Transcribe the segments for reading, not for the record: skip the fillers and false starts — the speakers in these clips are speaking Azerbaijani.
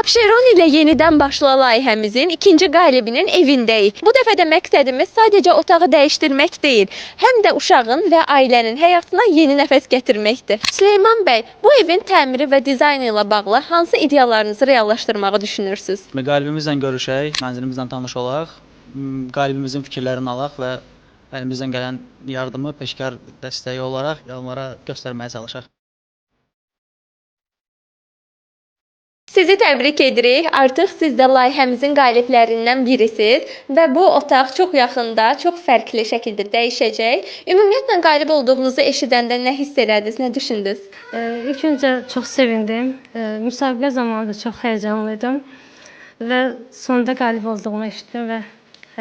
Abşeron ilə yenidən başla layihəmizin ikinci qalibinin evindəyik. Bu dəfə də məqsədimiz sadəcə otağı dəyişdirmək deyil, həm də uşağın və ailənin həyatına yeni nəfəs gətirməkdir. Süleyman bəy, bu evin təmiri və dizaynı ilə bağlı hansı ideyalarınızı reallaşdırmağı düşünürsünüz? Qalibimizlə görüşək, mənzilimizlə tanış olaq, qalibimizin fikirlərini alaq və əlimizdən gələn yardımı peşəkar dəstəyi olaraq onlara göstərməyə çalışaq. Sizi təbrik edirik. Artıq siz də layihəmizin qaliblərindən birisiniz və bu otaq çox yaxında, çox fərqli şəkildə dəyişəcək. Ümumiyyətlə qalib olduğunuzu eşidəndə nə hiss elədiniz, nə düşündünüz? İlk öncə çox sevindim. Müsabiqə zamanı da çox həyəcanlıydım və sonunda qalib olduğumu eşitdim və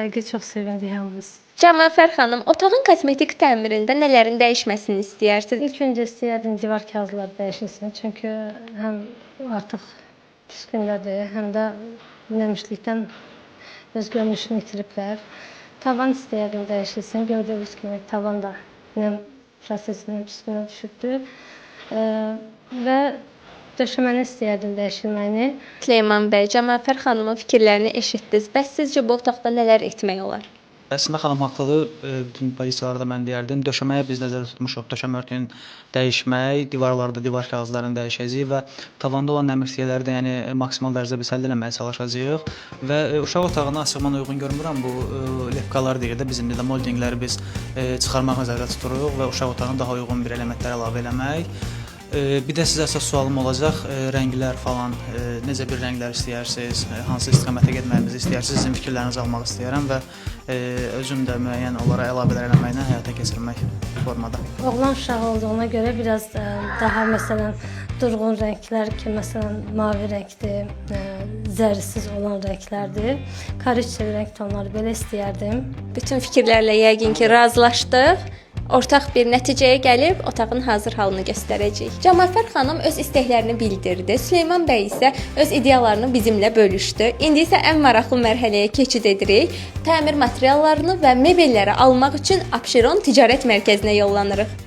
həqiqi çox sevindik hamımız. Cəmafər xanım, otağın kosmetik təmirində nələrin dəyişməsini istəyirsiniz? İlk öncə istəyərdim divar kağızları dəyişilsin, çünki həm artıq pis gündədir, həm də nəmişlikdən öz görünüşünü itiriblər. Tavan istəyərdim dəyişilsin, gördüyünüz kimi tavan da nəm prosesinin üstünə düşübdür və döşəməni istəyərdim dəyişilməni. Süleyman bəy, Cəmafər xanımın fikirlərini eşitdiniz. Bəs sizcə bu otaqda nələr etmək olar? Əslində xanım haqlıdır. Bütün pozisiyalarda mən deyərdim. Döşəməyə biz nəzərdə tutmuşuq. Döşəmə örtüyünü dəyişmək, divarlarda divar kağızlarını dəyişəcəyik və tavanda olan nəmirlikləri də yəni maksimal dərəcədə biz həll etməyə çalışacağıq. Və uşaq otağına açıqman uyğun görmürəm. Bu lepkalar deyir də bizim də moldingləri biz çıxarmaq nəzərdə tuturuq və uşaq otağına daha uyğun bir elementlər əlavə eləmək. Bir də sizə əsas sualım olacaq, rənglər falan, necə bir rənglər istəyirsiniz, hansı istiqamətə getməyimizi istəyirsiniz, sizin fikirlərinizi almaq istəyirəm və özüm də müəyyən olaraq əlavələr eləməklə həyata keçirmək formada. Oğlan uşağı olduğuna görə biraz daha məsələn durğun rənglər ki, məsələn mavi rəngdir, zərrisiz olan rənglərdir. Korичневый rəng tonları belə istəyərdim. Bütün fikirlərlə yəqin ki, razılaşdıq. Ortaq bir nəticəyə gəlib otağın hazır halını göstərəcəyik. Cəmafər xanım öz istəklərini bildirdi. Süleyman bəy isə öz ideyalarını bizimlə bölüşdü. İndi isə ən maraqlı mərhələyə keçid edirik. Təmir materiallarını və mebelləri almaq üçün Abşeron Ticarət Mərkəzinə yollanırıq.